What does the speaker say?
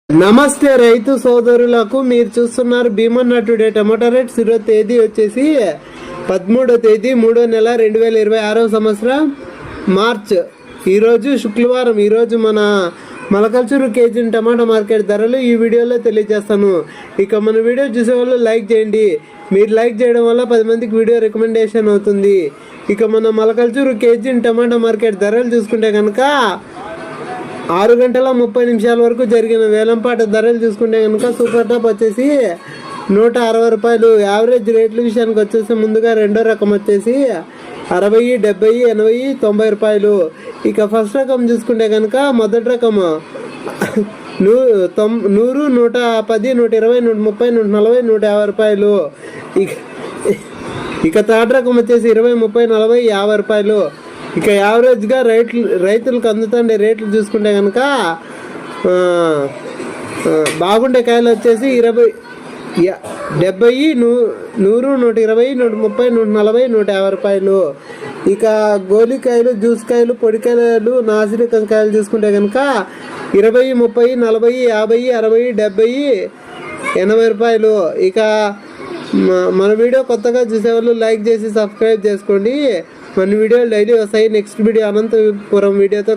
నమస్తే రైతు సోదరులకు, మీరు చూస్తున్నారు భీమన్న టుడే. టమాటా రేట్స్ ఈరోజు తేదీ వచ్చేసి 13వ తేదీ 3వ నెల 2026వ సంవత్సరం మార్చ్. ఈరోజు శుక్రవారం. ఈరోజు మన మలకల్చూరు కేజీ టమాటా మార్కెట్ ధరలు ఈ వీడియోలో తెలియజేస్తాను. ఇక మన వీడియో చూసేవాళ్ళు లైక్ చేయండి. మీరు లైక్ చేయడం వల్ల 10 మందికి వీడియో రికమెండేషన్ అవుతుంది. ఇక మన మలకల్చూరు కేజీ టమాటా మార్కెట్ ధరలు చూసుకుంటే కనుక 6 గంటల 30 నిమిషాల వరకు జరిగిన వేలంపాట ధరలు చూసుకుంటే కనుక సూపర్ టాప్ వచ్చేసి 160 రూపాయలు. యావరేజ్ రేట్ల విషయానికి వచ్చేసి ముందుగా రెండో రకం వచ్చేసి 60, 70, 80, 90 రూపాయలు. ఇక ఫస్ట్ రకం చూసుకుంటే కనుక మొదటి రకం 100, 110, 120, 130, 140, 150 రూపాయలు. ఇక థర్డ్ రకం వచ్చేసి 20, 30, 40, 50 రూపాయలు. ఇక యావరేజ్గా రైతులకు అందుతుండే రేట్లు చూసుకుంటే కనుక బాగుండే కాయలు వచ్చేసి 20, 70, 100, 120, 130, 140, 150 రూపాయలు. ఇక గోలికాయలు, జ్యూస్ కాయలు, పొడికాయలు, నాసిరకం కాయలు చూసుకుంటే కనుక 20, 30, 40, 50, 60, 70, 80 రూపాయలు. ఇక మన వీడియో కొత్తగా చూసేవాళ్ళు లైక్ చేసి సబ్స్క్రైబ్ చేసుకోండి. మన వీడియోలు డైలీ వస్తాయి. నెక్స్ట్ వీడియో అనంతపురం వీడియోతో